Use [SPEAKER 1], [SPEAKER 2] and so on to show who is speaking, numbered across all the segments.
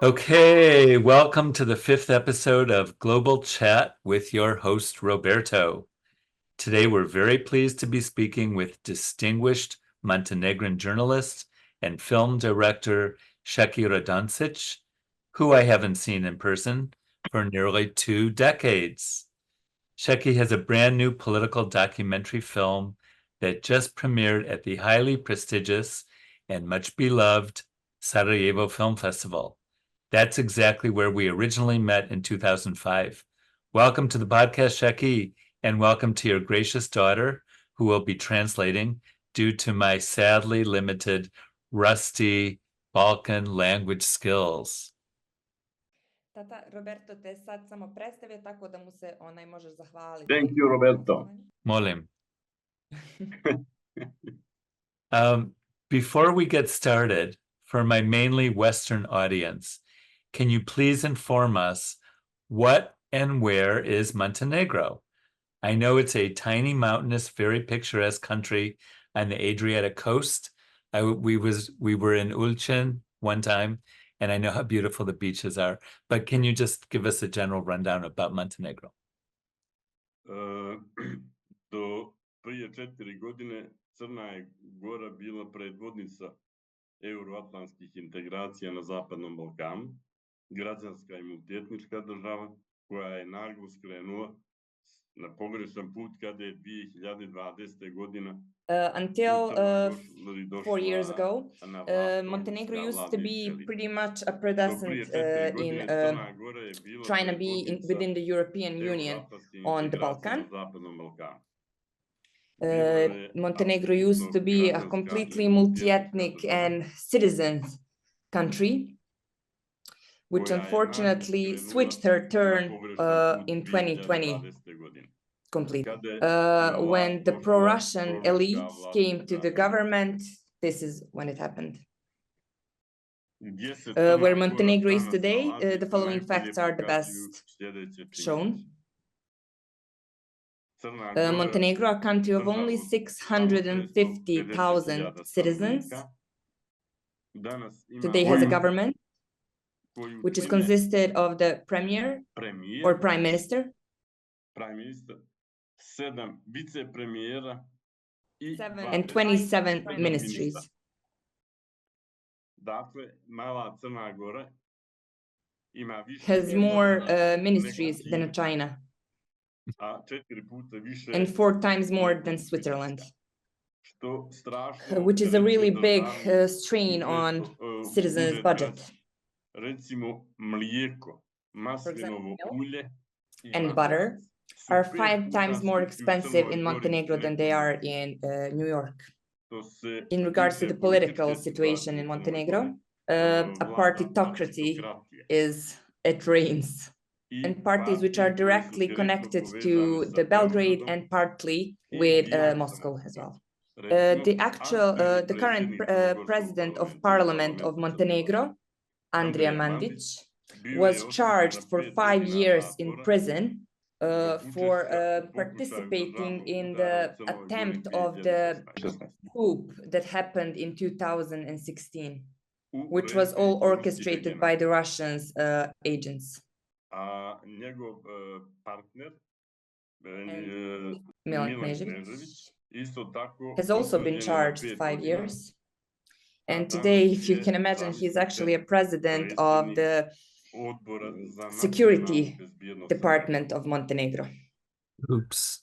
[SPEAKER 1] Okay, welcome to the fifth episode of Global Chat with your host, Roberto. Today, we're very pleased to be speaking with distinguished Montenegrin journalist and film director Seki Radoncic, who I haven't seen in person for nearly 2 decades. Seki has a brand new political documentary film that just premiered at the highly prestigious and much beloved Sarajevo Film Festival. That's exactly where we originally met in 2005. Welcome to the podcast, Seki, and welcome to your gracious daughter, who will be translating due to my sadly limited, rusty Balkan language skills.
[SPEAKER 2] Tata, Roberto te sad samo predstavio tako da mu se možeš zahvaliti.
[SPEAKER 3] Thank you, Roberto.
[SPEAKER 1] Molim. Before we get started, for my mainly Western audience, can you please inform us what and where is Montenegro? I know it's a tiny, mountainous, very picturesque country on the Adriatic coast. We were in Ulcin one time, and I know how beautiful the beaches are. But can you just give us a general rundown about Montenegro?
[SPEAKER 3] Do prije 4 godine Crna je Gora bila predvodnica euroatlantskih integracija na Zapadnom Balkanu, građanska i multietnička država koja je naglo skrenula na pogrešan put kada je 2020. godina
[SPEAKER 2] Until 4 years ago, Montenegro used to be pretty much a predecessor in trying to be within the European Union on the Balkan. Montenegro used to be a completely multi-ethnic and citizens country, which unfortunately switched her turn in 2020 completely. When the pro-Russian elite came to the government, this is when it happened. Where Montenegro is today, the following facts are the best shown. Montenegro, a country of only 650,000 citizens, today has a government which is consisted of the premier or prime minister,
[SPEAKER 3] 7 vicepremiera
[SPEAKER 2] and 27 ministries.
[SPEAKER 3] Dakle, mala Crna Gora ima više
[SPEAKER 2] has more ministries than China,
[SPEAKER 3] a 4 puta više,
[SPEAKER 2] and 4 times more than Switzerland,
[SPEAKER 3] što strašno
[SPEAKER 2] which is a really big strain on citizens' budget.
[SPEAKER 3] Recimo mlijeko, maslinovo ulje
[SPEAKER 2] and butter are 5 times more expensive in Montenegro than they are in New York. In regards to the political situation in Montenegro, a partitocracy it reigns, and parties which are directly connected to the Belgrade and partly with Moscow as well. The current president of Parliament of Montenegro, Andrija Mandic, was charged for 5 years in prison for participating in the attempt of the coup that happened in 2016, which was all orchestrated by the Russians agents.
[SPEAKER 3] Njegov partner,
[SPEAKER 2] Milan Knežević, has also been charged 5 years. And today, if you can imagine, he's actually a president of the security department of Montenegro.
[SPEAKER 1] Oops.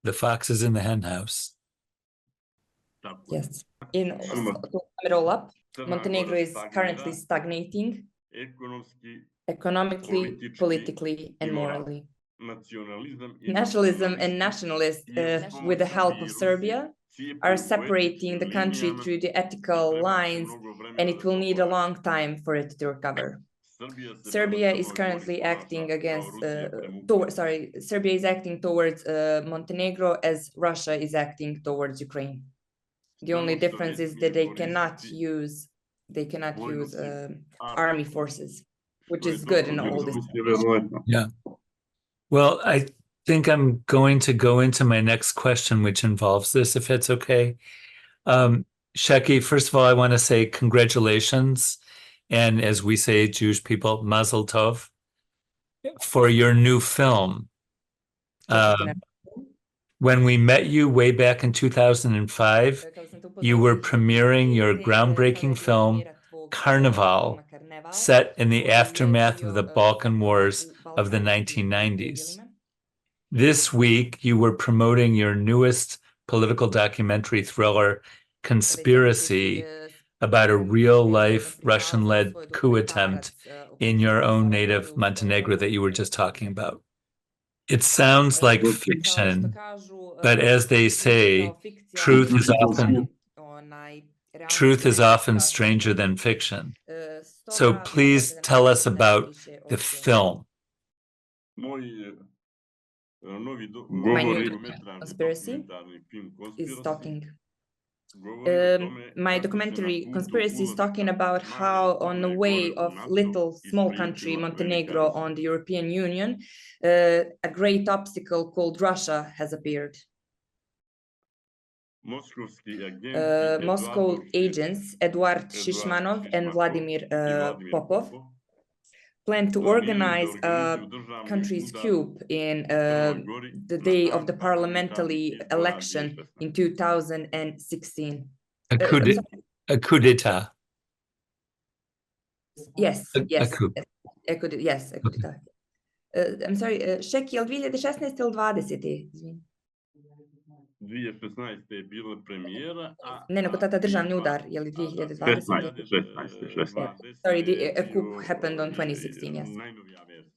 [SPEAKER 1] The fox is in the hen house.
[SPEAKER 2] Yes. To sum it all up, Montenegro is currently stagnating economically, politically, and morally. Nationalism and nationalists, with the help of Serbia, are separating the country through the ethical lines, and it will need a long time for it to recover. Serbia is currently acting Serbia is acting towards Montenegro as Russia is acting towards Ukraine. The only difference is that they cannot use army forces, which is good in all this.
[SPEAKER 1] Yeah. Well, I think I'm going to go into my next question, which involves this, if it's okay. Seki, first of all, I want to say congratulations and as we say, Jewish people, Mazel Tov, for your new film. When we met you way back in 2005, you were premiering your groundbreaking film, Carnival, set in the aftermath of the Balkan Wars of the 1990s. This week, you were promoting your newest political documentary thriller, Conspiracy, about a real-life Russian-led coup attempt in your own native Montenegro that you were just talking about. It sounds like fiction, but as they say, truth is often stranger than fiction. So please tell us about the film.
[SPEAKER 2] My new Conspiracy is talking. My documentary Conspiracy is talking about how on the way of little small country Montenegro on the European Union, a great obstacle called Russia has appeared. Moscow agents Eduard Shishmanov and Vladimir Popov plan to organize a country's coup in the day of the parliamentary election in 2016.
[SPEAKER 1] A coup d'etat.
[SPEAKER 2] Yes,
[SPEAKER 1] A coup.
[SPEAKER 2] Yes, a coup d'etat. I'm sorry, Seki, je li 2016 ili 20? Izvini.
[SPEAKER 3] 2016 je bila premijera,
[SPEAKER 2] Ne, nego tata državni udar, je li 2020?
[SPEAKER 3] 16.
[SPEAKER 2] Sorry, a coup happened on 2016, yes.
[SPEAKER 3] Najnovija verzija.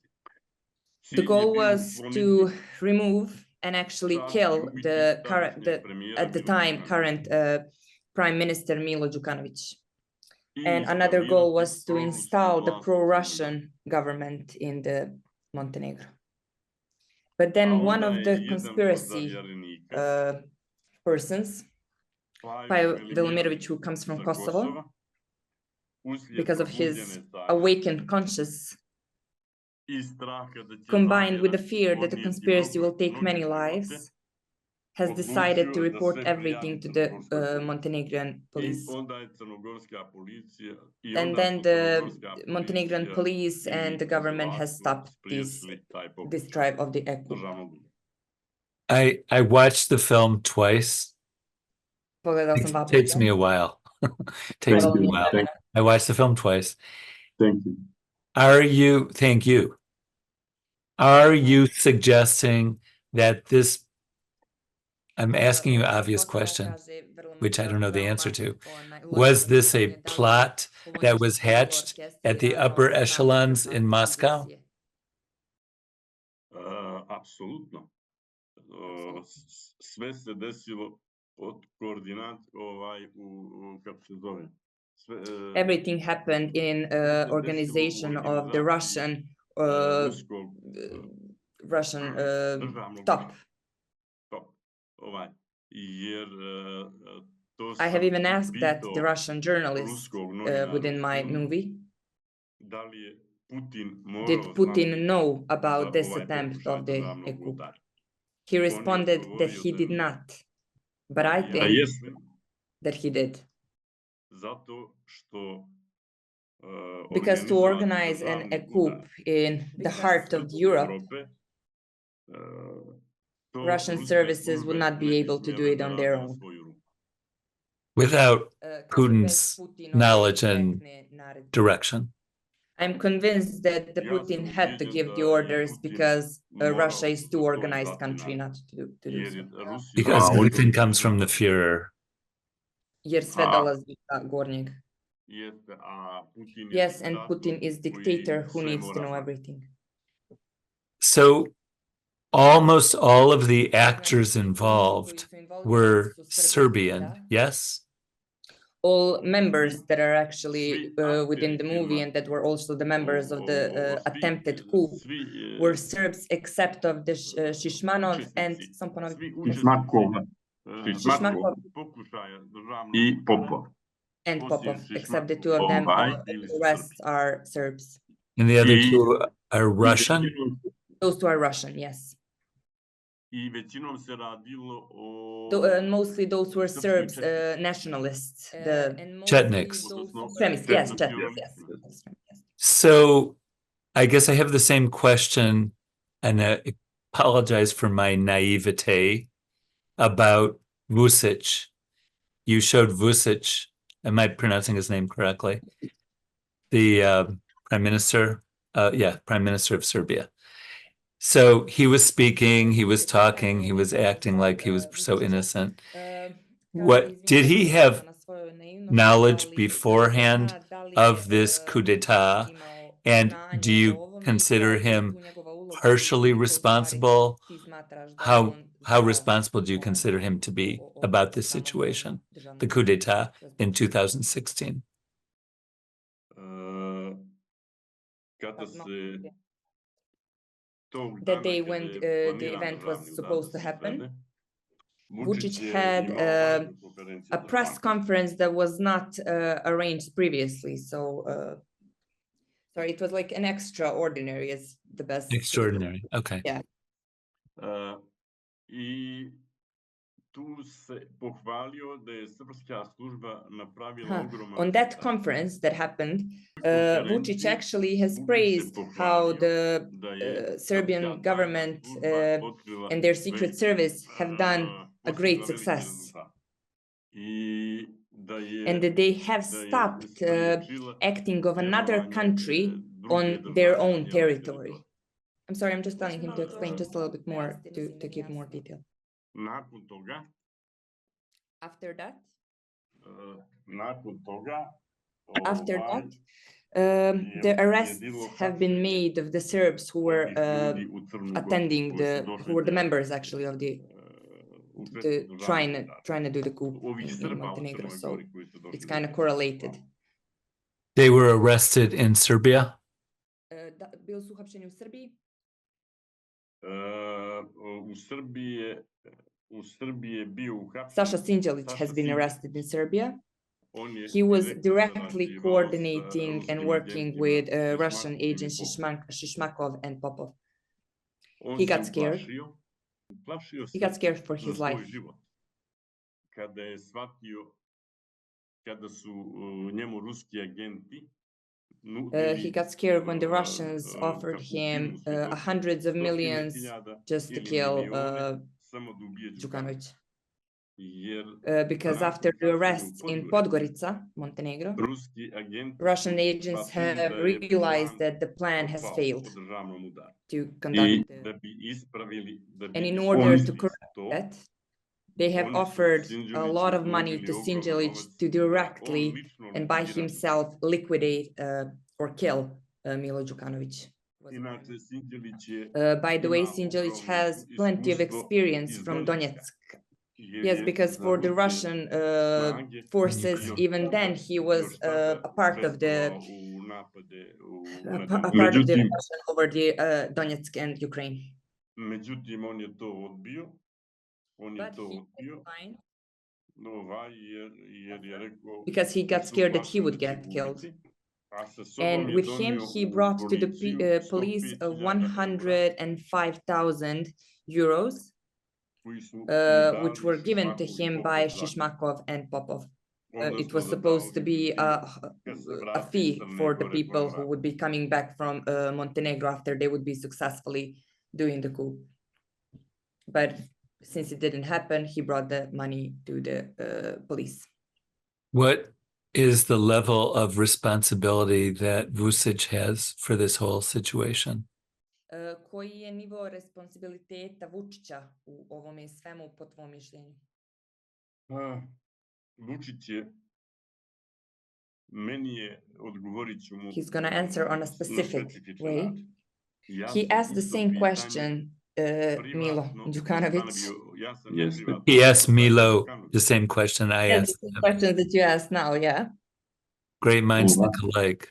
[SPEAKER 2] The goal was to remove and actually kill the current, at the time, current Prime Minister Milo Đukanović. And another goal was to install the pro-Russian government in the Montenegro. But then one of the conspiracy persons, Pajo Velimirović, who comes from Kosovo, because of his awakened conscience, combined with the fear that the conspiracy will take many lives, has decided to report everything to the Montenegrin police. And then the Montenegrin police and the government has stopped this tribe of the coup.
[SPEAKER 1] I watched the film twice. It takes me a while. Takes me a while. I watched the film twice.
[SPEAKER 3] Thank you.
[SPEAKER 1] Thank you. Are you suggesting that this, I'm asking you an obvious question, which I don't know the answer to. Was this a plot that was hatched at the upper echelons in Moscow?
[SPEAKER 3] Apsolutno. Sve se desilo od koordinat kako se zove.
[SPEAKER 2] Everything happened in organization of the Russian top. I have even asked that the Russian journalists within my movie. Did Putin know about this attempt of the coup? He responded that he did not, but I think that he did. Because to organize a coup in the heart of Europe, Russian services would not be able to do it on their own.
[SPEAKER 1] Without Putin's knowledge and direction.
[SPEAKER 2] I'm convinced that the Putin had to give the orders because Russia is too organized country not to do so.
[SPEAKER 1] Because everything comes from the Führer.
[SPEAKER 2] Jer sve dolazi od gornjeg. Yes, and Putin is dictator who needs to know everything.
[SPEAKER 1] So almost all of the actors involved were Serbian, yes?
[SPEAKER 2] All members that are actually within the movie and that were also the members of the attempted coup were Serbs except of the Shishmanov and
[SPEAKER 3] Shishmakov. I Popov.
[SPEAKER 2] And Popov, except the two of them, the rest are Serbs.
[SPEAKER 1] And the other two are Russian?
[SPEAKER 2] Those two are Russian, yes.
[SPEAKER 3] I većinom se radilo
[SPEAKER 2] And mostly those were Serbs, nationalists, the
[SPEAKER 1] Chetniks.
[SPEAKER 2] extremists. Yes, Chetniks. Yes.
[SPEAKER 1] So I guess I have the same question, and I apologize for my naivete about Vučić. You showed Vučić. Am I pronouncing his name correctly? The prime minister. Prime minister of Serbia. So he was speaking, he was talking, he was acting like he was so innocent. What did he have knowledge beforehand of this coup d'etat? And do you consider him partially responsible? How responsible do you consider him to be about this situation, the coup d'etat in 2016?
[SPEAKER 3] Kada se tog
[SPEAKER 2] That
[SPEAKER 3] dana
[SPEAKER 2] day
[SPEAKER 3] kada
[SPEAKER 2] when
[SPEAKER 3] je
[SPEAKER 2] the
[SPEAKER 3] planiran
[SPEAKER 2] event was
[SPEAKER 3] državni udar
[SPEAKER 2] supposed
[SPEAKER 3] da
[SPEAKER 2] to
[SPEAKER 3] se
[SPEAKER 2] happen,
[SPEAKER 3] izvede,
[SPEAKER 2] Vučić
[SPEAKER 3] je
[SPEAKER 2] had
[SPEAKER 3] imao važnu konferenciju
[SPEAKER 2] a
[SPEAKER 3] za
[SPEAKER 2] press
[SPEAKER 3] štampu.
[SPEAKER 2] conference that was not arranged previously. So, sorry, it was like an extraordinary is the best.
[SPEAKER 1] Extraordinary. Okay.
[SPEAKER 2] Yeah.
[SPEAKER 3] I tu se pohvalio da je srpska služba napravila ogroman
[SPEAKER 2] On that
[SPEAKER 3] rezultat.
[SPEAKER 2] conference that happened, Vučić actually has praised how the Serbian government and their secret service have done a great success. And that they have stopped acting of another country on their own territory. I'm sorry, I'm just telling him to explain just a little bit more to give more detail.
[SPEAKER 3] Nakon toga,
[SPEAKER 2] After that,
[SPEAKER 3] je
[SPEAKER 2] the arrests
[SPEAKER 3] bilo
[SPEAKER 2] have been
[SPEAKER 3] hapšenje
[SPEAKER 2] made of the Serbs who were
[SPEAKER 3] ljudi u Crnu Goru
[SPEAKER 2] attending
[SPEAKER 3] koji su došli
[SPEAKER 2] who were the
[SPEAKER 3] da,
[SPEAKER 2] members actually of the
[SPEAKER 3] u sredstvu državnog udara.
[SPEAKER 2] trying to do the coup
[SPEAKER 3] Ovih
[SPEAKER 2] in
[SPEAKER 3] Srba u
[SPEAKER 2] Montenegro.
[SPEAKER 3] Crnoj
[SPEAKER 2] So
[SPEAKER 3] Gori koji su došli
[SPEAKER 2] it's
[SPEAKER 3] da
[SPEAKER 2] kind of
[SPEAKER 3] se
[SPEAKER 2] correlated.
[SPEAKER 1] They were arrested in Serbia?
[SPEAKER 2] Bili su uhapšeni u Srbiji?
[SPEAKER 3] U Srbiji je bio uhapšen.
[SPEAKER 2] Sasha Sinđelić has been arrested in Serbia. He was directly coordinating and working with Russian agents Shishmakov and Popov. He got scared. He got scared for his life.
[SPEAKER 3] Kada je shvatio kada su njemu ruski agenti
[SPEAKER 2] he got scared when the Russians offered him hundreds of millions just to kill Đukanović. Because after the arrests in Podgorica, Montenegro, Russian agents have realized that the plan has failed to conduct and in order to correct that, they have offered a lot of money to Sinđelić to directly and by himself liquidate or kill Milo Đukanović. By the way, Sinđelić has plenty of experience from Donetsk. Yes, because for the Russian forces, even then he was a part of the Russian over the Donetsk and Ukraine.
[SPEAKER 3] Međutim, on je to odbio.
[SPEAKER 2] Because he got scared that he would get killed. And with him, he brought to the police 105,000 euros, which were given to him by Shishmakov and Popov. It was supposed to be a fee for the people who would be coming back from Montenegro after they would be successfully doing the coup. But since it didn't happen, he brought the money to the police.
[SPEAKER 1] What is the level of responsibility that Vučić has for this whole situation?
[SPEAKER 2] Koji je nivo responsibiliteta Vučića u ovome svemu po tvom mišljenju?
[SPEAKER 3] Vučić je meni je odgovorit ću mu.
[SPEAKER 2] He's going to answer on a specific way. He asked the same question Milo Đukanović.
[SPEAKER 3] Yes.
[SPEAKER 1] He asked Milo the same question I asked
[SPEAKER 2] the
[SPEAKER 1] him.
[SPEAKER 2] question that you asked now, yeah.
[SPEAKER 1] Great minds think alike.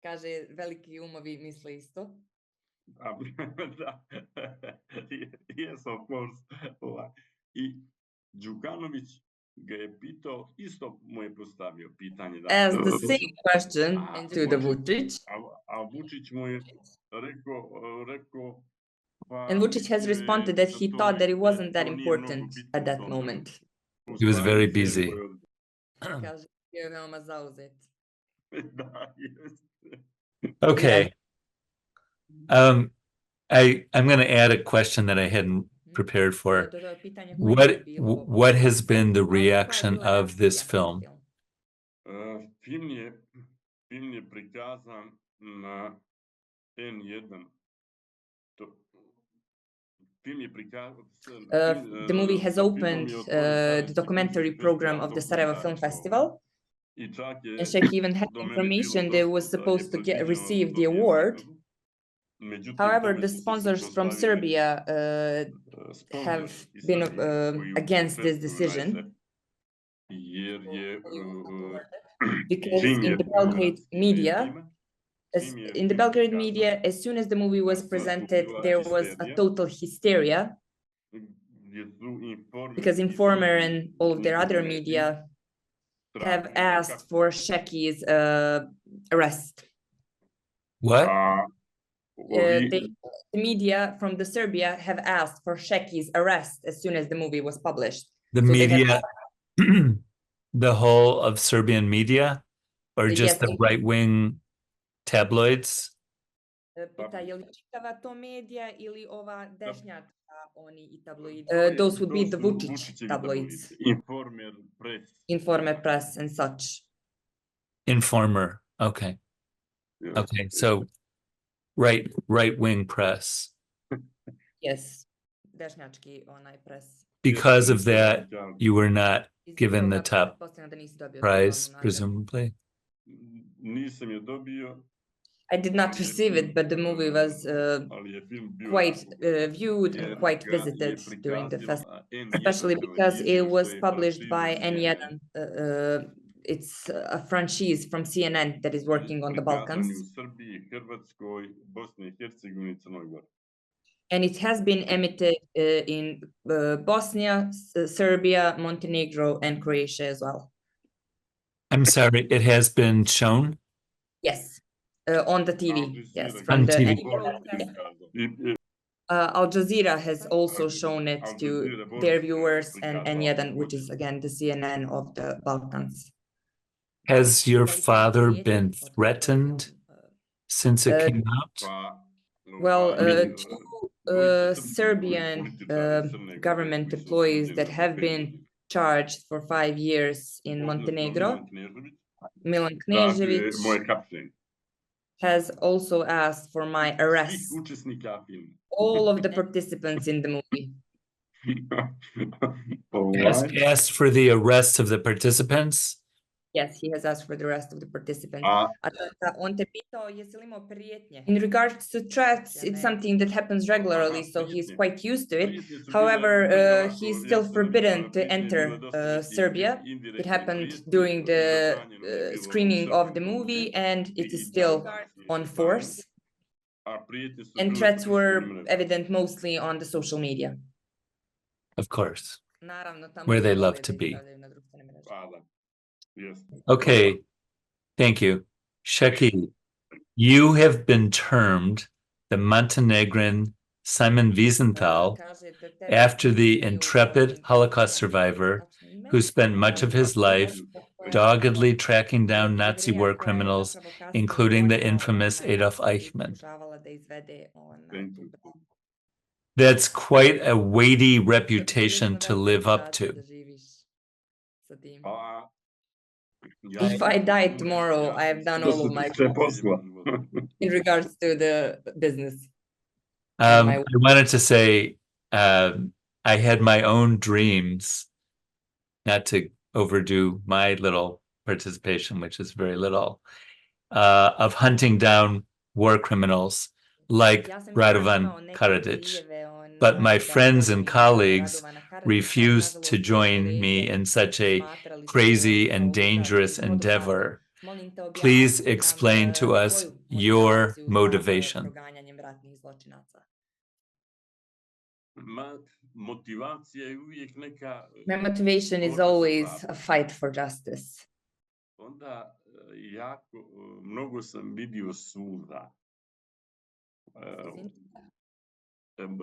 [SPEAKER 2] Kaže, veliki umovi misle isto.
[SPEAKER 3] Yes, of course. I Đukanović ga je pitao, isto mu je postavio pitanje.
[SPEAKER 2] Asked the same question to the Vučić.
[SPEAKER 3] A Vučić mu je rekao,
[SPEAKER 2] And Vučić has responded that he thought that it wasn't that important at that moment.
[SPEAKER 1] He was very busy.
[SPEAKER 2] Kaže, bio je veoma zauzet.
[SPEAKER 3] Da, jeste.
[SPEAKER 1] Okay. I'm going to add a question that I hadn't prepared for.
[SPEAKER 2] To je pitanje koje nije bilo.
[SPEAKER 1] What has been the
[SPEAKER 2] Ali koja je
[SPEAKER 1] reaction
[SPEAKER 2] bila
[SPEAKER 1] of this
[SPEAKER 2] reakcija na
[SPEAKER 1] film?
[SPEAKER 3] Film je prikazan na N1. Film je prikazan...
[SPEAKER 2] The movie has opened the documentary program of the Sarajevo Film Festival. And Seki even had information that it was supposed to receive the award. However, the sponsors from Serbia have been against this decision. Because in the Belgrade media, as soon as the movie was presented, there was a total hysteria. Because Informer and all of their other media have asked for Seki's arrest.
[SPEAKER 1] What?
[SPEAKER 2] The media from the Serbia have asked for Seki's arrest as soon as the movie was published.
[SPEAKER 1] The media, the whole of Serbian media, or just the right-wing tabloids?
[SPEAKER 2] Pita, je li čitava to medija ili ova dešnjačka, oni i tabloidi? Those would be the Vučić tabloids. Informer press and such.
[SPEAKER 1] Informer, okay. Okay, so right-wing press.
[SPEAKER 2] Yes, dešnjački onaj press.
[SPEAKER 1] Because of that, you were not given the top prize, presumably?
[SPEAKER 3] Nisam je dobio.
[SPEAKER 2] I did not receive it, but the movie was quite viewed and quite visited during the festival, especially because it was published by N1. It's a franchise from CNN that is working on the Balkans. And it has been emitted in Bosnia, Serbia, Montenegro, and Croatia as well.
[SPEAKER 1] I'm sorry, it has been shown?
[SPEAKER 2] Yes. On the TV, yes.
[SPEAKER 1] On TV.
[SPEAKER 2] Al Jazeera has also shown it to their viewers and N1, which is again the CNN of the Balkans.
[SPEAKER 1] Has your father been threatened since it came out?
[SPEAKER 2] Well, two Serbian government employees that have been charged for 5 years in Montenegro, Milan Knežević, has also asked for my arrest. All of the participants in the movie.
[SPEAKER 1] Has asked for the arrest of the participants?
[SPEAKER 2] Yes, he has asked for the rest of the participants. In regards to threats, it's something that happens regularly, so he's quite used to it. However, he's still forbidden to enter Serbia. It happened during the screening of the movie, and it is still on force. And threats were evident mostly on the social media.
[SPEAKER 1] Of course, where they love to be.
[SPEAKER 3] Yes.
[SPEAKER 1] Okay, thank you. Seki, you have been termed the Montenegrin Simon Wiesenthal after the intrepid Holocaust survivor who spent much of his life doggedly tracking down Nazi war criminals, including the infamous Adolf Eichmann. That's quite a weighty reputation to live up to.
[SPEAKER 2] If I die tomorrow, I have done all of my in regards to the business.
[SPEAKER 1] I wanted to say I had my own dreams, not to overdo my little participation, which is very little, of hunting down war criminals like Radovan Karadzic. But my friends and colleagues refused to join me in such a crazy and dangerous endeavor. Please explain to us your motivation.
[SPEAKER 2] My motivation is always a fight for justice.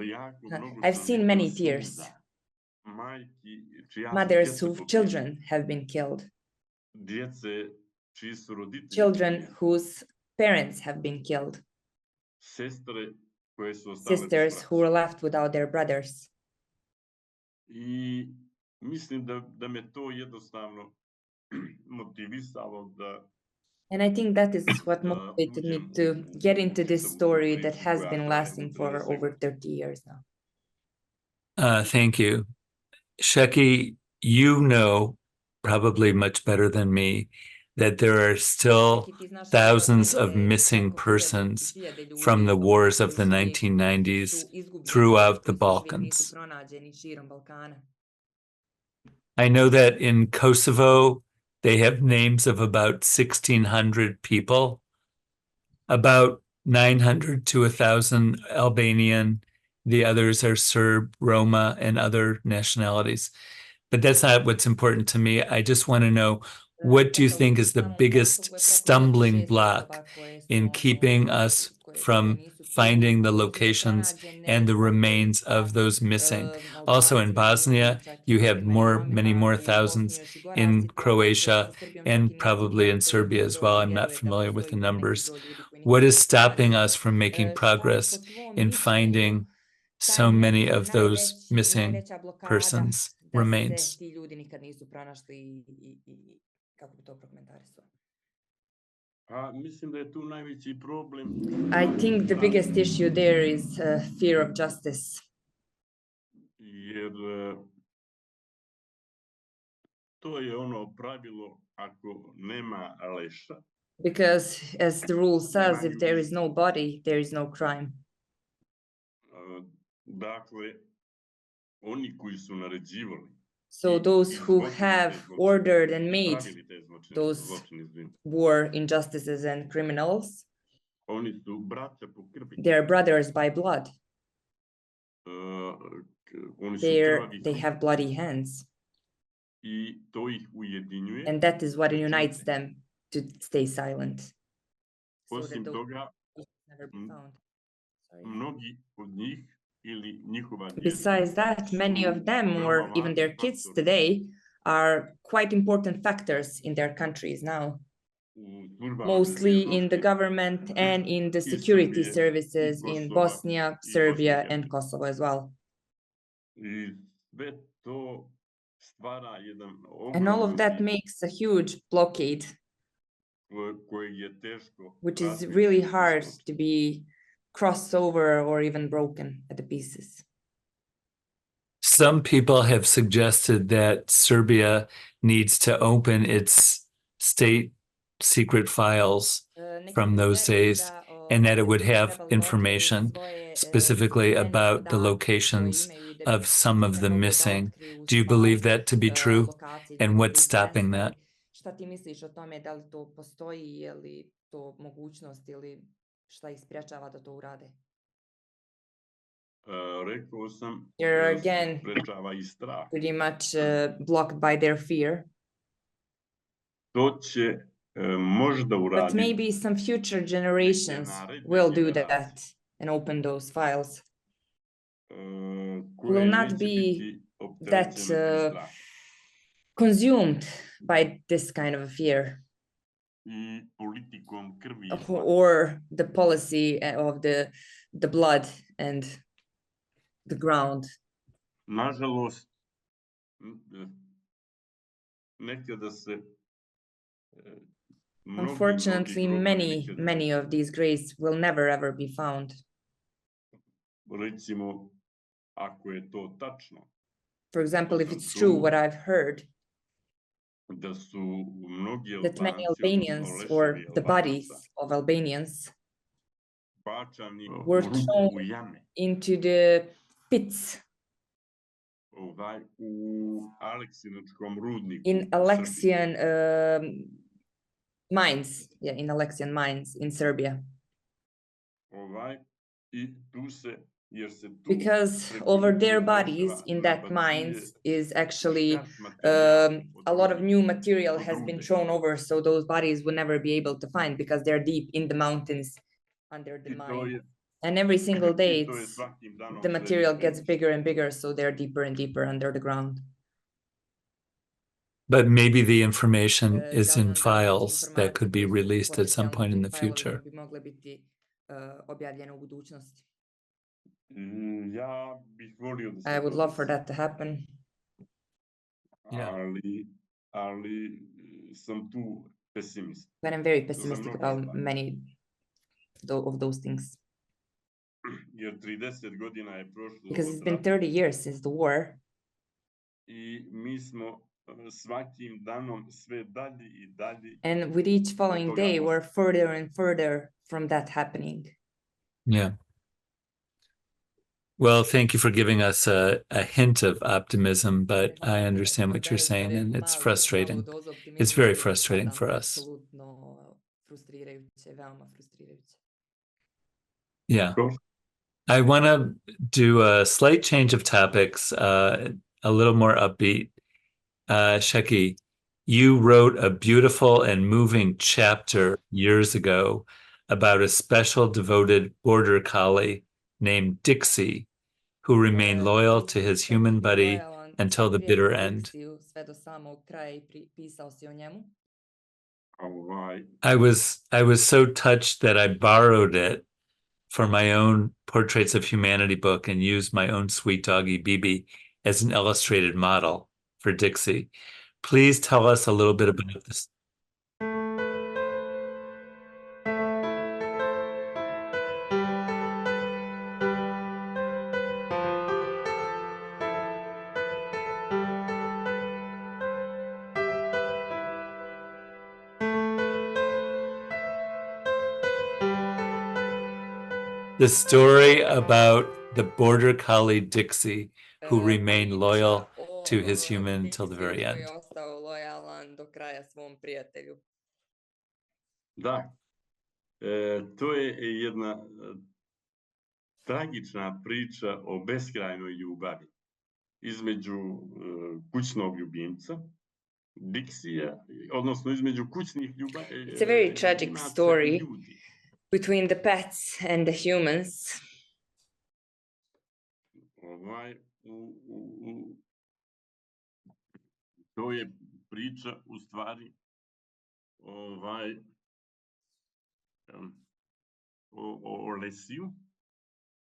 [SPEAKER 3] jako
[SPEAKER 2] I've
[SPEAKER 3] sam
[SPEAKER 2] seen
[SPEAKER 3] vidio
[SPEAKER 2] many tears.
[SPEAKER 3] suza majki čija su
[SPEAKER 2] Mothers
[SPEAKER 3] djeca
[SPEAKER 2] whose
[SPEAKER 3] potignuta,
[SPEAKER 2] children have been killed,
[SPEAKER 3] djece čiji su roditelji
[SPEAKER 2] children
[SPEAKER 3] poginuli,
[SPEAKER 2] whose parents have been killed,
[SPEAKER 3] sestre koje su ostale bez
[SPEAKER 2] sisters who
[SPEAKER 3] braće.
[SPEAKER 2] were left without their brothers.
[SPEAKER 3] I mislim da me to jednostavno motivisalo da
[SPEAKER 2] And I think that is what motivated me
[SPEAKER 3] uđem
[SPEAKER 2] to get
[SPEAKER 3] u
[SPEAKER 2] into this
[SPEAKER 3] čitavu tu
[SPEAKER 2] story that
[SPEAKER 3] priču
[SPEAKER 2] has
[SPEAKER 3] koja
[SPEAKER 2] been
[SPEAKER 3] traje
[SPEAKER 2] lasting
[SPEAKER 3] u
[SPEAKER 2] for
[SPEAKER 3] 30
[SPEAKER 2] over
[SPEAKER 3] godina.
[SPEAKER 2] 30 years now.
[SPEAKER 1] Thank you. Sheki, you know probably much better than me that there are still thousands of missing persons from the wars of the 1990s throughout the Balkans. I know that in Kosovo, they have names of about 1,600 people, about 900 to 1,000 Albanian. The others are Serb, Roma, and other nationalities. But that's not what's important to me. I just want to know, what do you think is the biggest stumbling block in keeping us from finding the locations and the remains of those missing? Also in Bosnia, you have many more thousands. In Croatia and probably in Serbia as well. I'm not familiar with the numbers. What is stopping us from making progress in finding so many of those missing persons' remains?
[SPEAKER 3] Mislim da je tu najveći problem.
[SPEAKER 2] I think the biggest issue there is fear of justice.
[SPEAKER 3] Jer to je ono pravilo, ako nema leša.
[SPEAKER 2] Because as the rule says, if there is no body, there is no crime.
[SPEAKER 3] Dakle, oni koji su naređivali.
[SPEAKER 2] So those who have ordered and made those war injustices and criminals,
[SPEAKER 3] Oni su braća po krvi.
[SPEAKER 2] they are brothers by blood.
[SPEAKER 3] Oni su krvavi
[SPEAKER 2] They have bloody hands.
[SPEAKER 3] I to ih ujedinjuje.
[SPEAKER 2] And that is what unites them to stay silent.
[SPEAKER 3] Osim toga, mnogi od njih ili njihova djeca.
[SPEAKER 2] Besides that, many of them or even their kids today are quite important factors in their countries now. Mostly in the government and in the security services in Bosnia, Serbia, and Kosovo as well. And all of that makes a huge blockade, which is really hard to be crossed over or even broken at the pieces.
[SPEAKER 1] Some people have suggested that Serbia needs to open its state secret files from those days, and that it would have information specifically about the locations of some of the missing. Do you believe that to be true? And what's stopping that?
[SPEAKER 2] Šta ti misliš o tome, da li to postoji, je li to mogućnost ili šta ih sprječava da to urade?
[SPEAKER 3] Rekao sam,
[SPEAKER 2] You're again
[SPEAKER 3] sprečava I strah.
[SPEAKER 2] pretty much blocked by their fear.
[SPEAKER 3] To će možda uraditi.
[SPEAKER 2] But maybe some future generations will do that and open those files. Will not be that consumed by this kind of a fear or the policy of the blood and the ground.
[SPEAKER 3] Nažalost, nekada se
[SPEAKER 2] unfortunately, many of these graves will never ever be found.
[SPEAKER 3] Recimo, ako je to tačno.
[SPEAKER 2] For example, if it's true what I've heard,
[SPEAKER 3] da su mnogi
[SPEAKER 2] that many Albanians or the bodies of Albanians were thrown into the pits in Alexian mines, in Alexian mines in Serbia. Because over their bodies in that mines is actually a lot of new material has been thrown over, so those bodies will never be able to find because they're deep in the mountains under the mine. And every single day,
[SPEAKER 3] To je svakim danom
[SPEAKER 2] the
[SPEAKER 3] sve
[SPEAKER 2] material
[SPEAKER 3] više i
[SPEAKER 2] gets
[SPEAKER 3] više.
[SPEAKER 2] bigger and bigger, so they're deeper and deeper under the ground.
[SPEAKER 1] But maybe the information is
[SPEAKER 2] Da li
[SPEAKER 1] in
[SPEAKER 2] onda neke
[SPEAKER 1] files that could be
[SPEAKER 2] informacije koje su
[SPEAKER 1] released at some
[SPEAKER 2] potencijalno
[SPEAKER 1] point in
[SPEAKER 2] u
[SPEAKER 1] the
[SPEAKER 2] failovima
[SPEAKER 1] future.
[SPEAKER 2] bi mogle biti objavljene u budućnosti.
[SPEAKER 3] Ja bih volio da se
[SPEAKER 2] I would
[SPEAKER 3] to
[SPEAKER 2] love for
[SPEAKER 3] desi,
[SPEAKER 2] that to happen.
[SPEAKER 1] Yeah.
[SPEAKER 3] ali sam tu pesimist.
[SPEAKER 2] But I'm very
[SPEAKER 3] Za
[SPEAKER 2] pessimistic
[SPEAKER 3] mnoge
[SPEAKER 2] about
[SPEAKER 3] stvari.
[SPEAKER 2] many of those things.
[SPEAKER 3] Jer 30 godina je prošlo
[SPEAKER 2] Because
[SPEAKER 3] od
[SPEAKER 2] it's been
[SPEAKER 3] rata
[SPEAKER 2] 30 years since the war,
[SPEAKER 3] i mi smo svakim danom sve dalji i dalji.
[SPEAKER 2] and with each following
[SPEAKER 3] toga
[SPEAKER 2] day, we're
[SPEAKER 3] mosta.
[SPEAKER 2] further and further from that happening.
[SPEAKER 1] Yeah. Well, thank you for giving us a hint of optimism, but I understand what you're saying, and it's frustrating. It's very frustrating for us. Yeah. I want to do a slight change of topics, a little more upbeat. Seki, you wrote a beautiful and moving chapter years ago about a special devoted border collie named Dixie, who remained loyal to his human buddy until the bitter end. I was so touched that I borrowed it for my own Portraits of Humanity book and used my own sweet doggy Bibi as an illustrated model for Dixie. Please tell us a little bit about this. The story about the border collie Dixie, who remained loyal to his human until the very end.
[SPEAKER 3] Da, to je jedna tragična priča o beskrajnoj ljubavi između kućnog ljubimca, Dixija, odnosno između kućnih
[SPEAKER 2] It's a very tragic story between the pets and the humans.
[SPEAKER 3] To je priča u stvari o Lesiju,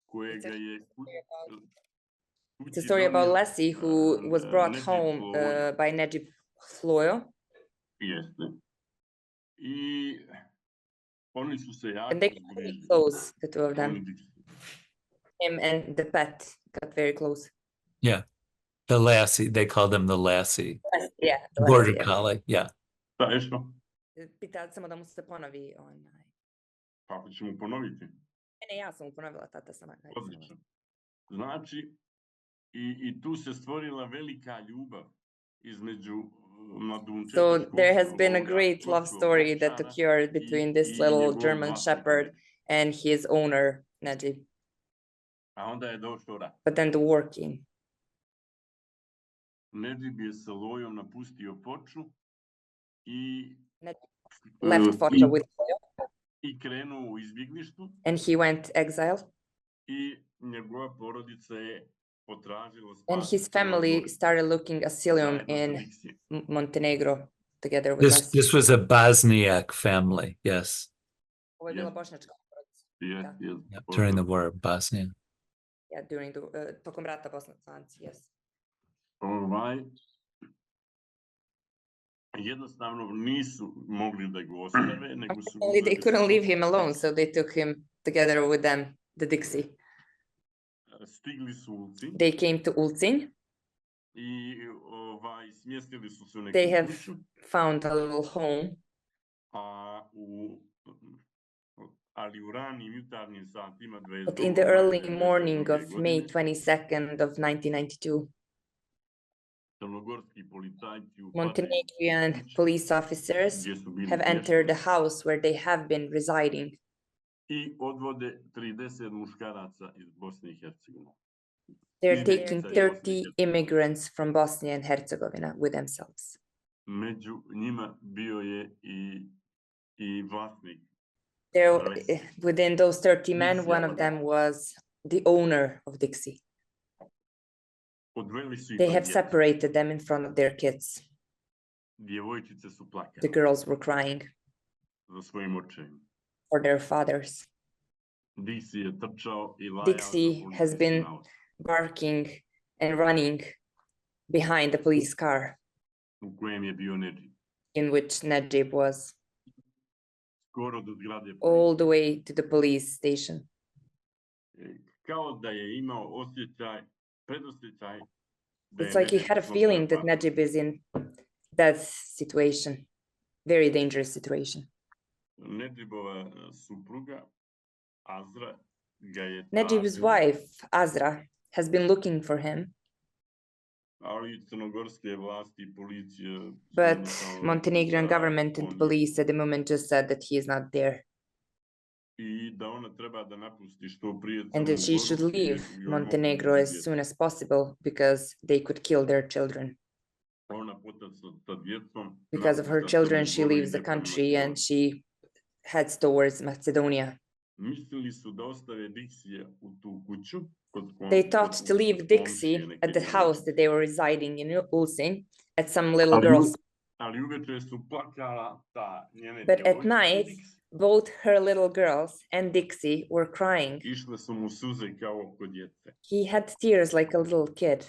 [SPEAKER 3] kojega je
[SPEAKER 2] It's a story about Leslie who was brought home by Najib Floyo.
[SPEAKER 3] Jeste. I oni su se jako
[SPEAKER 2] And they got very close, the two of them. Him and the pet got very close.
[SPEAKER 1] Yeah. The Lassie, they call them the Lassie.
[SPEAKER 2] Yeah. The
[SPEAKER 1] Border
[SPEAKER 2] Lassie,
[SPEAKER 1] collie, yeah.
[SPEAKER 3] Da, je što?
[SPEAKER 2] Pita samo da mu se ponovi onaj.
[SPEAKER 3] Kako ćemo ponoviti?
[SPEAKER 2] Ne, ja sam mu ponovila, tata sama.
[SPEAKER 3] Odlično. Znači, i tu se stvorila velika ljubav između mladunčeta.
[SPEAKER 2] So there has been a great love story that occurred between this little German shepherd and his owner, Najib.
[SPEAKER 3] A onda je došao rat.
[SPEAKER 2] But then the war came.
[SPEAKER 3] Najib je sa Lojom napustio Foču i
[SPEAKER 2] left Foča with Lojo.
[SPEAKER 3] I krenuo u izbjeglištvu.
[SPEAKER 2] And he went exile.
[SPEAKER 3] I njegova porodica je potražila spas.
[SPEAKER 2] And his family started looking asylum in Montenegro together with us.
[SPEAKER 1] This was a Bosniak family, yes.
[SPEAKER 2] Ovo je bila bošnjačka porodica.
[SPEAKER 3] Yes.
[SPEAKER 1] During the war of Bosnia.
[SPEAKER 2] Yeah, during the tokom rata Bosanci, yes.
[SPEAKER 3] Jednostavno nisu mogli da ga ostave, nego su
[SPEAKER 2] They couldn't leave him alone, so they took him together with them, the Dixie.
[SPEAKER 3] Stigli su Ulcinj.
[SPEAKER 2] They came to Ulcinj.
[SPEAKER 3] I smjestili su se u neku
[SPEAKER 2] They have
[SPEAKER 3] kuću.
[SPEAKER 2] found a little home.
[SPEAKER 3] Ali u ranim jutarnjim satima
[SPEAKER 2] But in the early morning of May 22nd of 1992, Montenegrin police officers have entered the house where they have been residing.
[SPEAKER 3] I odvode 30 muškaraca iz Bosne i Hercegovine.
[SPEAKER 2] They're taking 30 immigrants from Bosnia and Herzegovina with themselves.
[SPEAKER 3] Među njima bio je i vlasnik
[SPEAKER 2] There, within those 30 men, one of them was the owner of Dixie. They have separated them in front of their kids. The girls were crying for their fathers. Dixie has been barking and running behind the police car in which Najib was, all the way to the police station. It's like he had a feeling that Najib is in that situation, very dangerous situation. Najib's wife, Azra, has been looking for him, but Montenegrin government and police at the moment just said that he is not there, and that she should leave Montenegro as soon as possible because they could kill their children. Because of her children, she leaves the country and she heads towards Macedonia. They thought to leave Dixie at the house that they were residing in Ulcinj at some little girls. But at night, both her little girls and Dixie were crying. He had tears like a little kid.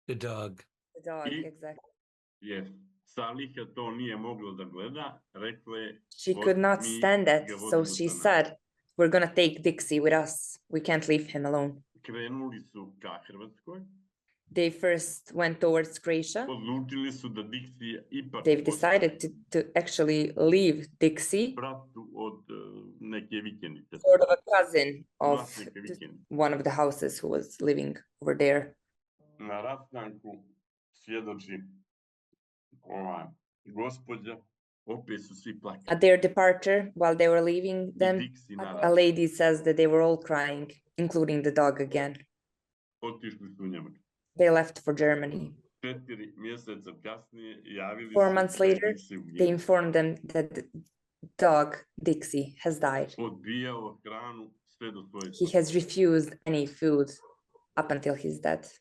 [SPEAKER 1] The dog.
[SPEAKER 2] The dog, exactly. She could not stand it, so she said, "We're gonna take Dixie with us. We can't leave him alone." They first went towards Croatia. They've decided to actually leave Dixie, sort of a cousin of one of the houses who was living over there. At their departure, while they were leaving them, a lady says that they were all crying, including the dog again. They left for Germany. 4 months later, they informed them that the dog, Dixie, has died. He has refused any food up until his death.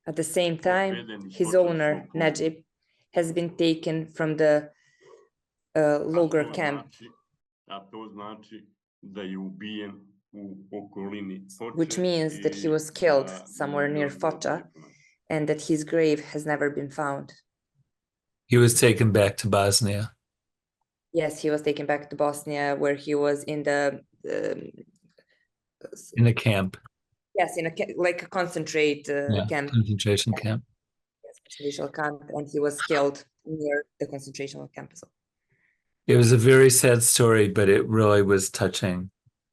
[SPEAKER 2] At the same time, his owner, Najib, has been taken from the logger camp, which means that he was killed somewhere near Foča and that his grave has never been found.
[SPEAKER 1] He was taken back to Bosnia.
[SPEAKER 2] Yes, he was taken back to Bosnia, where he was in the
[SPEAKER 1] in a camp.
[SPEAKER 2] Yes, in like a concentrate camp.
[SPEAKER 1] Concentration camp.
[SPEAKER 2] Yes, concentration camp, and he was killed near the concentration camp. So.
[SPEAKER 1] It was a very sad story, but it really was touching.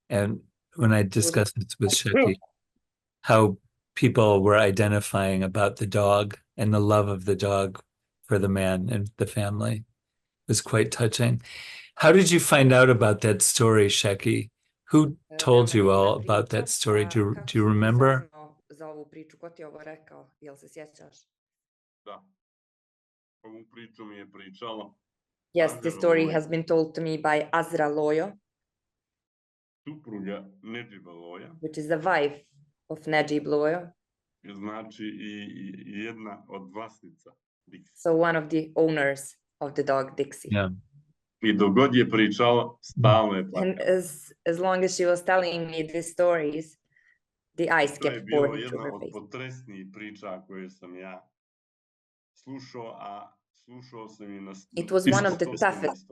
[SPEAKER 1] And when I discussed it with Seki, how people were identifying about the dog and the love of the dog for the man and the family, it was quite touching. How did you find out about that story, Seki? Who told you all about that story? Do you remember?
[SPEAKER 2] Yes, the story has been told to me by Azra Lojo, which is the wife of Najib Lojo. So one of the owners of the dog Dixie.
[SPEAKER 1] Yeah.
[SPEAKER 2] And as long as she was telling me these stories, the eyes kept pouring to her face. It was one of the toughest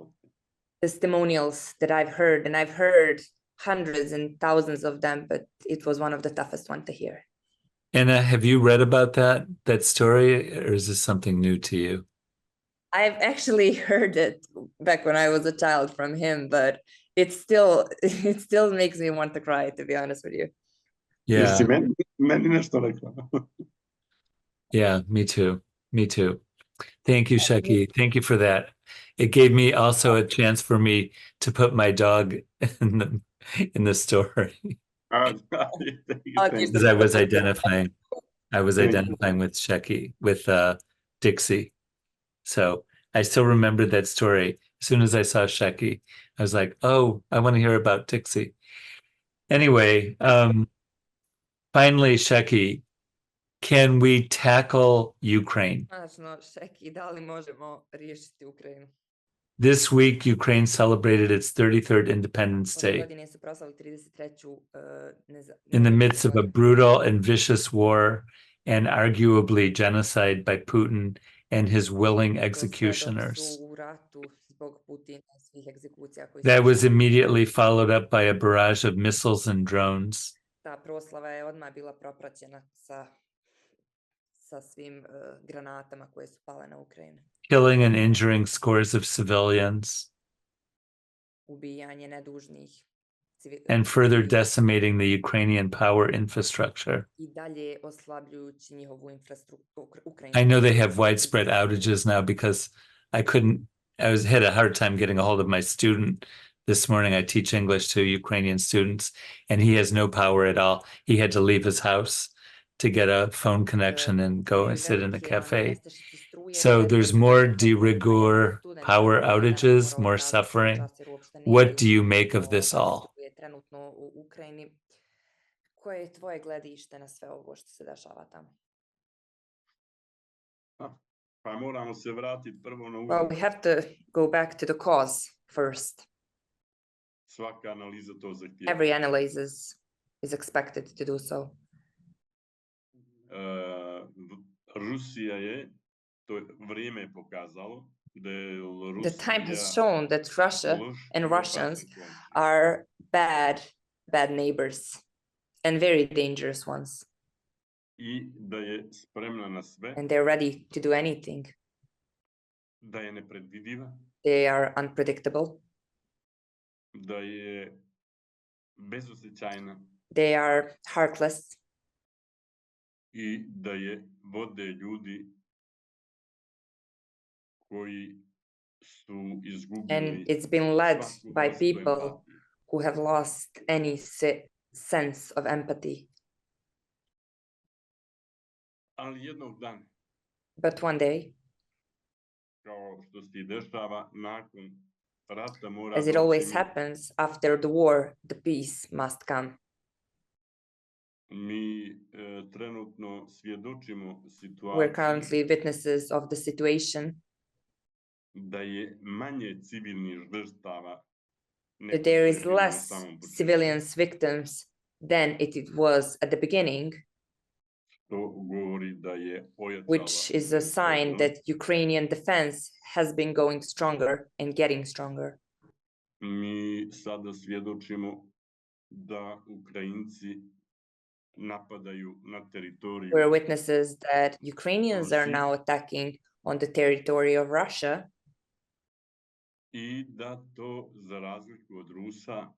[SPEAKER 2] testimonials that I've heard, and I've heard hundreds and thousands of them, but it was one of the toughest ones to hear.
[SPEAKER 1] Anna, have you read about that story, or is this something new to you?
[SPEAKER 2] I've actually heard it back when I was a child from him, but it still makes me want to cry, to be honest with you.
[SPEAKER 1] Yeah. Yeah, me too. Me too. Thank you, Seki. Thank you for that. It gave me also a chance for me to put my dog in the story. Because I was identifying with Seki, with Dixie. So I still remembered that story. As soon as I saw Seki, I was like, oh, I want to hear about Dixie. Anyway, finally, Seki, can we tackle Ukraine?
[SPEAKER 2] Konačno, Seki, da li možemo riješiti Ukrajinu?
[SPEAKER 1] This week, Ukraine celebrated its 33rd Independence
[SPEAKER 2] Ove
[SPEAKER 1] Day
[SPEAKER 2] godine su proslavili 33.
[SPEAKER 1] in the
[SPEAKER 2] nezavisnu
[SPEAKER 1] midst of a
[SPEAKER 2] godinu.
[SPEAKER 1] brutal and vicious war and arguably genocide by Putin and his willing
[SPEAKER 2] To sve dok
[SPEAKER 1] executioners.
[SPEAKER 2] su u ratu zbog Putina i svih egzekucija koji su
[SPEAKER 1] That was
[SPEAKER 2] dešavali.
[SPEAKER 1] immediately followed up by a barrage of missiles and drones,
[SPEAKER 2] Ta proslava je odmah bila propraćena sa svim granatama koje su pale na Ukrajinu.
[SPEAKER 1] killing and injuring scores of civilians,
[SPEAKER 2] Ubijanje nedužnih
[SPEAKER 1] and further
[SPEAKER 2] civila
[SPEAKER 1] decimating the Ukrainian power infrastructure.
[SPEAKER 2] i dalje oslabljujući njihovu infrastrukturu.
[SPEAKER 1] I know they have widespread outages now because had a hard time getting a hold of my student this morning. I teach English to Ukrainian students, and he has no power at all. He had to leave his house to get a phone connection and go and sit in a cafe. So there's more de rigueur power outages, more suffering. What do you make of this all?
[SPEAKER 2] Trenutno u Ukrajini. Koje je tvoje gledište na sve ovo što se dešava tamo?
[SPEAKER 3] Pa moramo se vratiti prvo na
[SPEAKER 2] Well, we have to go back to the cause first.
[SPEAKER 3] Svaka analiza to zahtijeva.
[SPEAKER 2] Every analysis is expected to do so.
[SPEAKER 3] Rusija je, to vrijeme je pokazalo, da je
[SPEAKER 2] The time has shown that Russia and Russians are bad neighbors and very dangerous ones.
[SPEAKER 3] I da je spremna na sve.
[SPEAKER 2] And they're ready to do anything.
[SPEAKER 3] Da je nepredvidiva.
[SPEAKER 2] They are unpredictable.
[SPEAKER 3] Da je bezosjećajna.
[SPEAKER 2] They are heartless.
[SPEAKER 3] I da je vode ljudi koji su izgubili.
[SPEAKER 2] And it's been led by people who have lost any sense of empathy.
[SPEAKER 3] Ali jednog dana.
[SPEAKER 2] But one day,
[SPEAKER 3] kao što se dešava nakon rata, mora
[SPEAKER 2] as it always happens, after the war, the peace must come.
[SPEAKER 3] Mi trenutno svjedočimo situaciji.
[SPEAKER 2] We're currently witnesses of the situation.
[SPEAKER 3] Da je manje civilnih žrtava.
[SPEAKER 2] That there is less civilians victims than it was at the beginning. Which is a sign that Ukrainian defense has been going stronger and getting stronger.
[SPEAKER 3] Mi sada svjedočimo da Ukrajinci napadaju na teritoriju.
[SPEAKER 2] We're witnesses that Ukrainians are now attacking on the territory of Russia.
[SPEAKER 3] I da to za razliku od Rusa.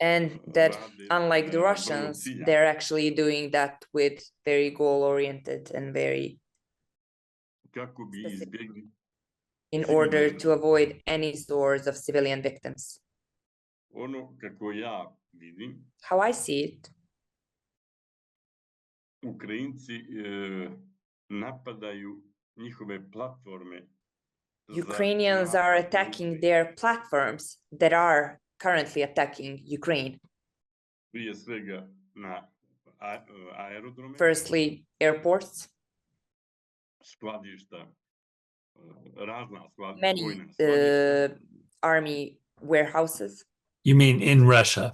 [SPEAKER 2] And that, unlike the Russians, they're actually doing that with very goal-oriented and very specific, in order to avoid any source of civilian victims.
[SPEAKER 3] Ono kako ja vidim,
[SPEAKER 2] how I see it,
[SPEAKER 3] Ukrajinci napadaju njihove platforme.
[SPEAKER 2] Ukrainians are attacking their platforms that are currently attacking Ukraine.
[SPEAKER 3] Prije svega na aerodrome.
[SPEAKER 2] Firstly, airports.
[SPEAKER 3] Skladišta, razna skladišta.
[SPEAKER 2] Many army warehouses.
[SPEAKER 1] You mean in Russia?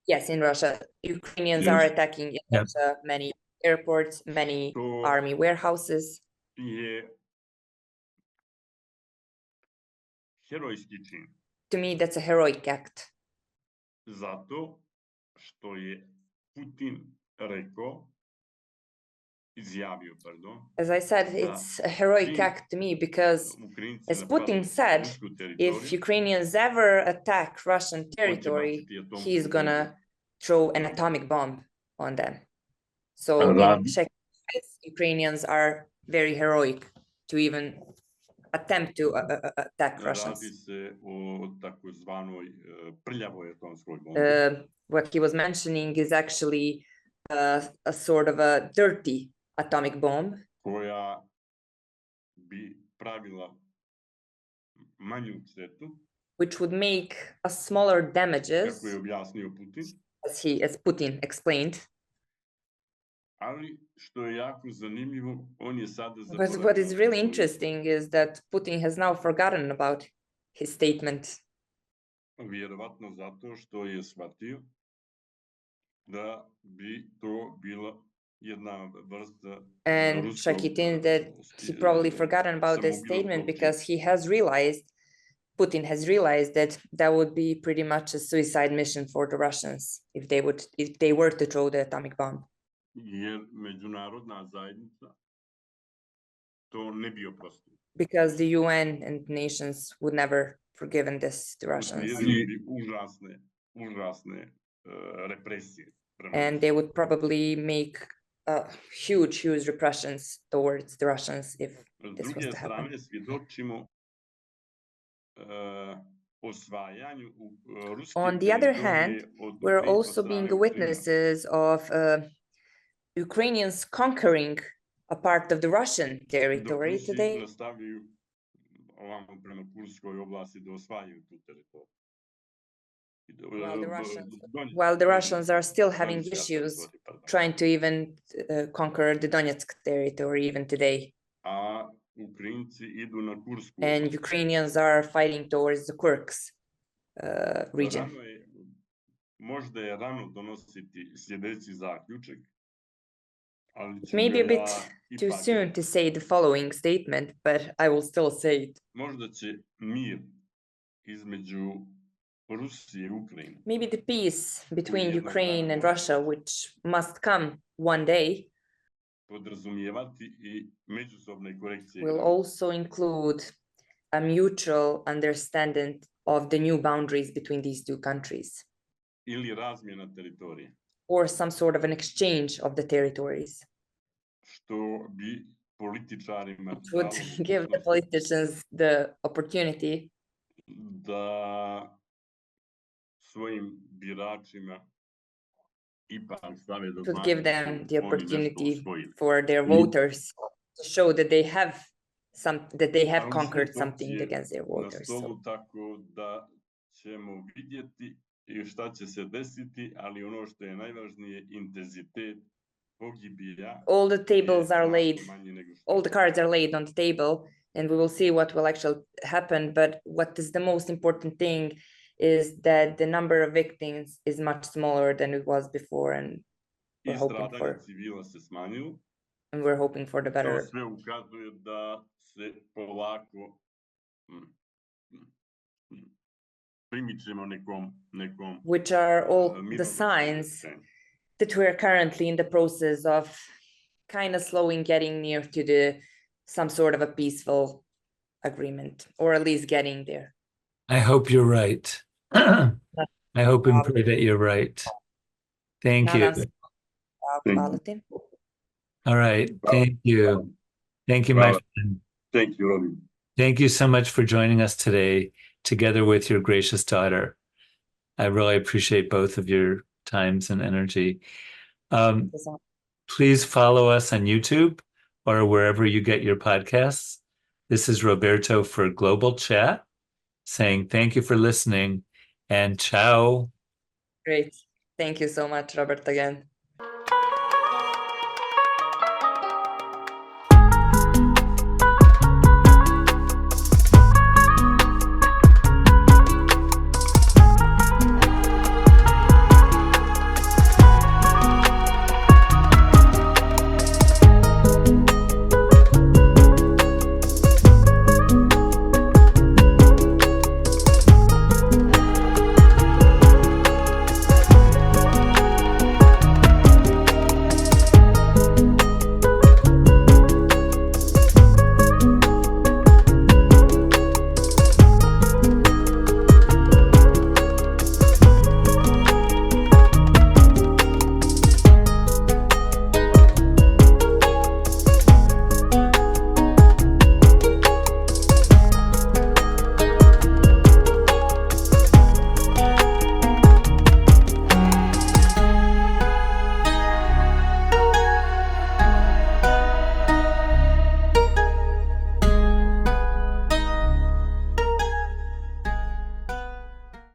[SPEAKER 2] Yes, in Russia. Ukrainians are attacking in Russia many airports, many army warehouses.
[SPEAKER 3] Herojski čin.
[SPEAKER 2] To me, that's a heroic act.
[SPEAKER 3] Zato što je Putin rekao, izjavio, pardon.
[SPEAKER 2] As I said, it's a heroic act to me because, as Putin said, if Ukrainians ever attack Russian territory, he's gonna throw an atomic bomb on them. So in Czech, Ukrainians are very heroic to even attempt to attack Russians. What he was mentioning is actually a sort of a dirty atomic bomb.
[SPEAKER 3] koja bi pravila manju štetu,
[SPEAKER 2] which would make a smaller damages,
[SPEAKER 3] kako je objasnio Putin,
[SPEAKER 2] as Putin explained.
[SPEAKER 3] ali što je jako zanimljivo, on je sada
[SPEAKER 2] But
[SPEAKER 3] zaboravio
[SPEAKER 2] what is really
[SPEAKER 3] svoju-
[SPEAKER 2] interesting is that Putin has now forgotten about his statement,
[SPEAKER 3] Vjerovatno zato što je shvatio da bi to bila jedna vrsta
[SPEAKER 2] and
[SPEAKER 3] ruskog,
[SPEAKER 2] Seki thinks that he probably forgotten about this statement because he has realized, Putin has realized that that would be pretty much a suicide mission for the Russians if they were to throw the atomic bomb,
[SPEAKER 3] jer međunarodna zajednica to ne bi oprostila.
[SPEAKER 2] because the UN and nations would never forgiven this to Russians,
[SPEAKER 3] Uslijedile bi užasne represije prema
[SPEAKER 2] and
[SPEAKER 3] Rusiji.
[SPEAKER 2] they would probably make huge repressions towards the Russians if
[SPEAKER 3] S
[SPEAKER 2] this was
[SPEAKER 3] druge
[SPEAKER 2] to happen.
[SPEAKER 3] strane, svjedočimo osvajanju ruske
[SPEAKER 2] On the other
[SPEAKER 3] teritorije
[SPEAKER 2] hand,
[SPEAKER 3] od
[SPEAKER 2] we're also
[SPEAKER 3] strane
[SPEAKER 2] being
[SPEAKER 3] Ukrajinaca.
[SPEAKER 2] witnesses of Ukrainians conquering a part of the Russian
[SPEAKER 3] Dok
[SPEAKER 2] territory
[SPEAKER 3] Rusi
[SPEAKER 2] today,
[SPEAKER 3] nastavljaju ovamo prema Kurskoj oblasti da osvajaju tu teritoriju.
[SPEAKER 2] while the Russians are still having issues trying to even conquer the Donetsk territory even today.
[SPEAKER 3] A Ukrajinci idu na Kursku
[SPEAKER 2] And
[SPEAKER 3] oblast.
[SPEAKER 2] Ukrainians are fighting towards the Kursk region.
[SPEAKER 3] Možda je rano donositi sljedeći zaključak, ali
[SPEAKER 2] It
[SPEAKER 3] ću
[SPEAKER 2] may be a
[SPEAKER 3] ga
[SPEAKER 2] bit
[SPEAKER 3] ja
[SPEAKER 2] too
[SPEAKER 3] ipak
[SPEAKER 2] soon
[SPEAKER 3] reći.
[SPEAKER 2] to say the following statement, but I will still say it.
[SPEAKER 3] Možda će mir između Rusije i Ukrajine
[SPEAKER 2] Maybe the peace between Ukraine and Russia, which must come one day,
[SPEAKER 3] podrazumijevati i međusobne korekcije
[SPEAKER 2] will
[SPEAKER 3] granica.
[SPEAKER 2] also include a mutual understanding of the new boundaries between these two countries,
[SPEAKER 3] ili razmjena teritorije,
[SPEAKER 2] or some sort of an exchange of the territories,
[SPEAKER 3] što bi političarima
[SPEAKER 2] which would
[SPEAKER 3] dalo
[SPEAKER 2] give the
[SPEAKER 3] mogućnost
[SPEAKER 2] politicians the opportunity
[SPEAKER 3] da svojim biračima ipak stave do
[SPEAKER 2] to
[SPEAKER 3] znanja
[SPEAKER 2] give
[SPEAKER 3] da
[SPEAKER 2] them
[SPEAKER 3] su
[SPEAKER 2] the
[SPEAKER 3] oni nešto
[SPEAKER 2] opportunity
[SPEAKER 3] osvojili.
[SPEAKER 2] for their voters to show that they have
[SPEAKER 3] A u
[SPEAKER 2] conquered
[SPEAKER 3] svakom
[SPEAKER 2] something
[SPEAKER 3] je
[SPEAKER 2] against their
[SPEAKER 3] na
[SPEAKER 2] voters. So
[SPEAKER 3] stolu, tako da ćemo vidjeti i šta će se desiti, ali ono što je najvažnije, intenzitet pogibija
[SPEAKER 2] all the
[SPEAKER 3] je
[SPEAKER 2] tables are laid,
[SPEAKER 3] znatno manji nego što
[SPEAKER 2] all the cards are laid on the table, and we will see what will actually happen. But what is the most important thing is that the number of victims is much smaller than it was before, and
[SPEAKER 3] i
[SPEAKER 2] we're hoping
[SPEAKER 3] stradanja
[SPEAKER 2] for
[SPEAKER 3] civila se smanjuju.
[SPEAKER 2] the
[SPEAKER 3] To
[SPEAKER 2] better,
[SPEAKER 3] sve ukazuje da se polako primičemo nekom
[SPEAKER 2] which are all the
[SPEAKER 3] mirnodopskom
[SPEAKER 2] signs
[SPEAKER 3] rješenju.
[SPEAKER 2] that we're currently in the process of kind of slowing getting near to some sort of a peaceful agreement, or at least getting there.
[SPEAKER 1] I hope you're right. I hope and pray that you're right. Thank you.
[SPEAKER 2] Nadam se. Hvala ti.
[SPEAKER 1] All right. Thank you. Thank you, my friend.
[SPEAKER 3] Thank you, Robin.
[SPEAKER 1] Thank you so much for joining us today, together with your gracious daughter. I really appreciate both of your times and energy. Please follow us on YouTube or wherever you get your podcasts. This is Roberto for Global Chat, saying thank you for listening and ciao.
[SPEAKER 2] Great. Thank you so much, Robert, again.